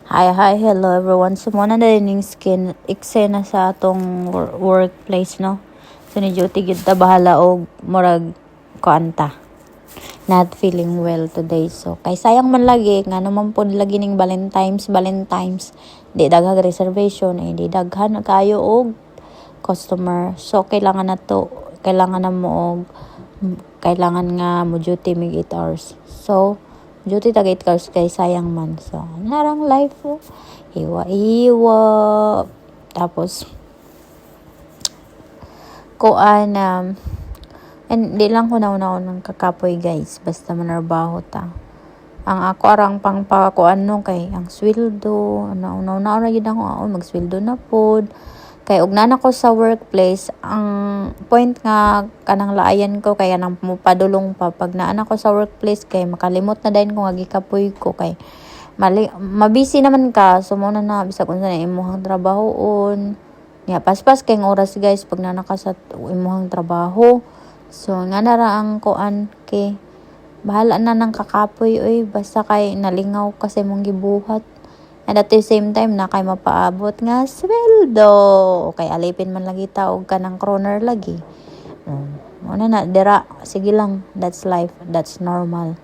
Hi, hello everyone. So, muna na rin yung skin eksena sa atong workplace, no? So, ni Duty kita bahala og murag kuanta. Not feeling well today. So, kay sayang man lagi, nga naman po lagi ning Valentine's. Di daghag reservation, di daghan kayo og customer. So, kailangan na mo og kailangan nga mo duty mig 8 hours. So, duty tag 8 hours kay sayang man. So, narang life po. Iwa-iwa. Tapos, kuan and di lang ko ng kakapoy guys. Basta manarbaho ta. Ang ako arang pang pakuan no kay ang sweldo. Nauna ra gid ako magsweldo na pod. Kay ug nana ko sa workplace, ang point nga kanang laayan ko kay kanang padulong pa pag naana ko sa workplace kay makalimot na dayon ko nga gikapoy ko kay mabisi naman ka so mo na bisag unsa na imong trabahoon. Ya paspas kay oras guys pag nana ka sa imong trabaho. So nga nara ang kuan kay bahala na nang kakapoy oy basta kay nalingaw kasi mong gibuhat. And at the same time, na kay mapaabot nga sweldo. Kay alipin man lagi ta og kanang kroner lagi. Ano na, dira, sige lang, that's life, that's normal.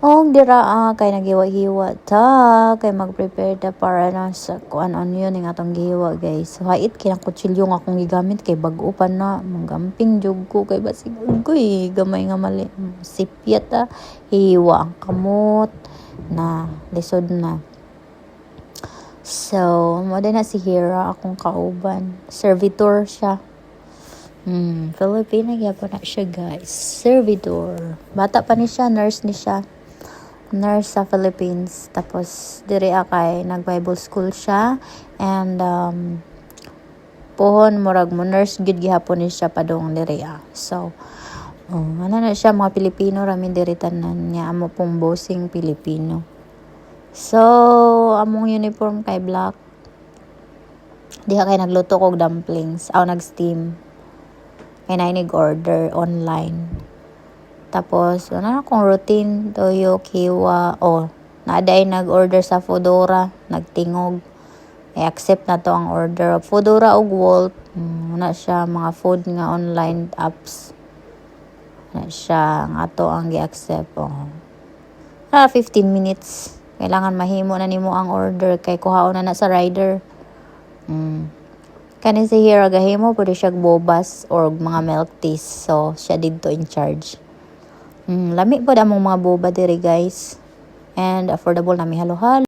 Og dira, kay nagiwa-hiwa ta, kay mag-prepare ta para na sa kuan yun, yung atong gihiwa guys. So, hait, kinang kutsilyo nga akong gigamit, kay bago pa na, magamping jug ko, kay basig ugoy, gamay nga mali, sipyat hiwa ang kamot, na, lisod na. So, mo din na si Hira akong kauban. Servitor siya. Filipina gyapon na siya, guys. Servitor. Bata pa ni siya, nurse ni siya. Nurse sa Philippines. Tapos diri kay nag-Bible school siya and pohon murag mo nurse gid gihapon ni siya padung diri. So, ano na siya mga Pilipino ramin diri tanan niya amo pong bossing Pilipino. So, among uniform kay black. Diha kay nagluto kog dumplings. Nag-steam. Kay nainig order online. Tapos, ano akong routine. Toyo, kiwa. Naaday nag-order sa Foodora. Nagtingog. I-accept na to ang order. Foodora og Wolt. Wala siya mga food nga online apps. Wala siya. Nga to ang gi-accept. 15 minutes. Kailangan mahimo na nimo ang order kay kuhaon na sa rider. Kani si Hira gahimo pwede siya bobas or mga milk teas. So, siya dito in charge. Lami po among mga boba diri guys. And affordable na mi halo-halo.